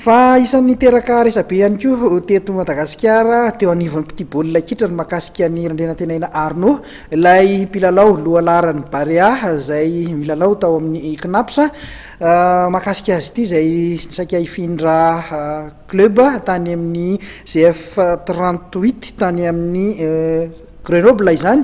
Fa isan'ny teraka resabe ihany koa teto Madagasikara teo anivon'ny petit baolina kitra ny makasika ny randrenantenaina Arnaud, ilay mpilalao lohalarany Barea izay milalao tao amin'ny Knapsa, makasika azy ity izay saika hifindra club tany amin'ny GF 38 tany amin'ny Grenoble izany.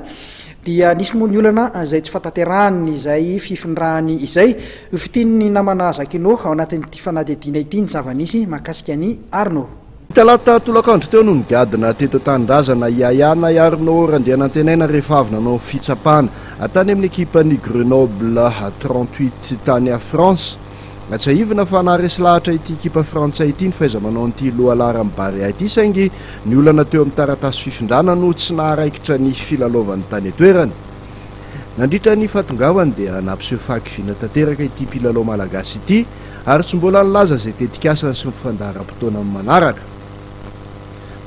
Dia nisy moa ny olana izay tsy fataterahany izay fifindrahany izay fitiny namana Zakino ao anatin'ity fanadihadiana ity ny zava-nisy makasika ny Arnaud. Talata tolakandro teo no nigadina teto Tandrazana Yayana Arnaud randehanantenaina rehefa avy nanao fitsapana tany amin'ny ekipan'ny Grenoble 38 tany a France. Atsaivina fa naharesy lahatra ity ekipa frantsay ity ny faiza manao an'ity lohalarany Barea ity saingy ny olana teo amin'ny taratasy fifindrana no tsy naharaikitra ny filalaovany tany etoerany. Nandritra ny fatongavany dia nampiseho fakivina tanteraka ity mpilalao malagasy ity ary tsy mbola nilaza izay tetikasany sy ny fifandaharam-potoana amin'ny manaraka.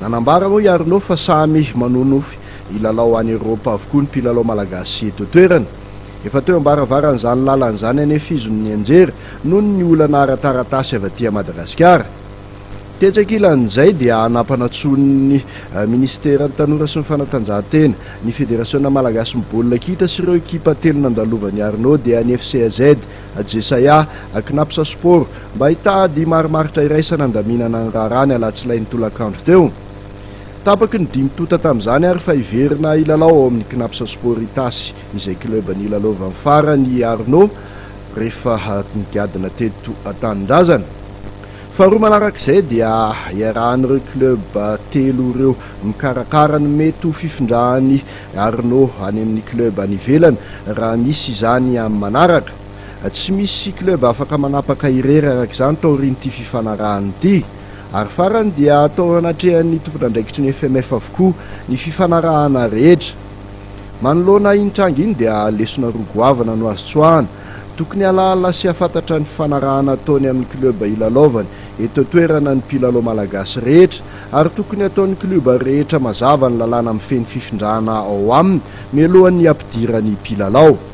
Nanambara moa i Arnaud fa samy manonofy ilalao any Eropa avokoa ny mpilalao malagasy eto toerany. Efa teo ambaravarany izany lalan'izany anefa izy ny anjery noho ny olana ara-taratasy avy aty Madagasikara. Tetsakilan'izay dia anampanatson'ny ministeran'ny tanora sy ny fanatanjahantena ny federasiona malagasy mibaolina kitra sy ireo ekipa telo nandalovany Arnaud dia ny FCAZ, Jesaya, Knapsa Sport mba hitady marimaritra iraisana andaminana ny raharany alatsilain'ny tolakandro teo. Tapaky ny 5 tota tamin'izany ary fa iverina ilalao ao amin'ny Knapsa Sport itasy izay club ny ilalaovan'ny farany Arnaud rehefa nigadina teto Tandrazana. Faharoa manarak'izay dia iarahan'ireo club telo ireo mikarakara ny mety ho fifindrahany Arnaud any amin'ny club any ivelany raha misy izany amin'ny manaraka. Tsy misy club afaka manapaka irery arak'izany tao rin'ity fifanarahany ity. Ary farany dia atao anatrehan'ny tompon'andraikitry ny FMF avokoa ny fifanarahana rehetra. Manoloana iny iny dia lesona rogoavana no azo tsoahana. Tokony alala sy afantatra ny fifanarahana ataony amin'ny club ilalaovany eto toerana ny mpilalao malagasy rehetra ary tokony ataon'ny club rehetra mazava ny lalàna amin'ny feny fifindrahana ao aminy mialohan'ny ampidirany mpilalao.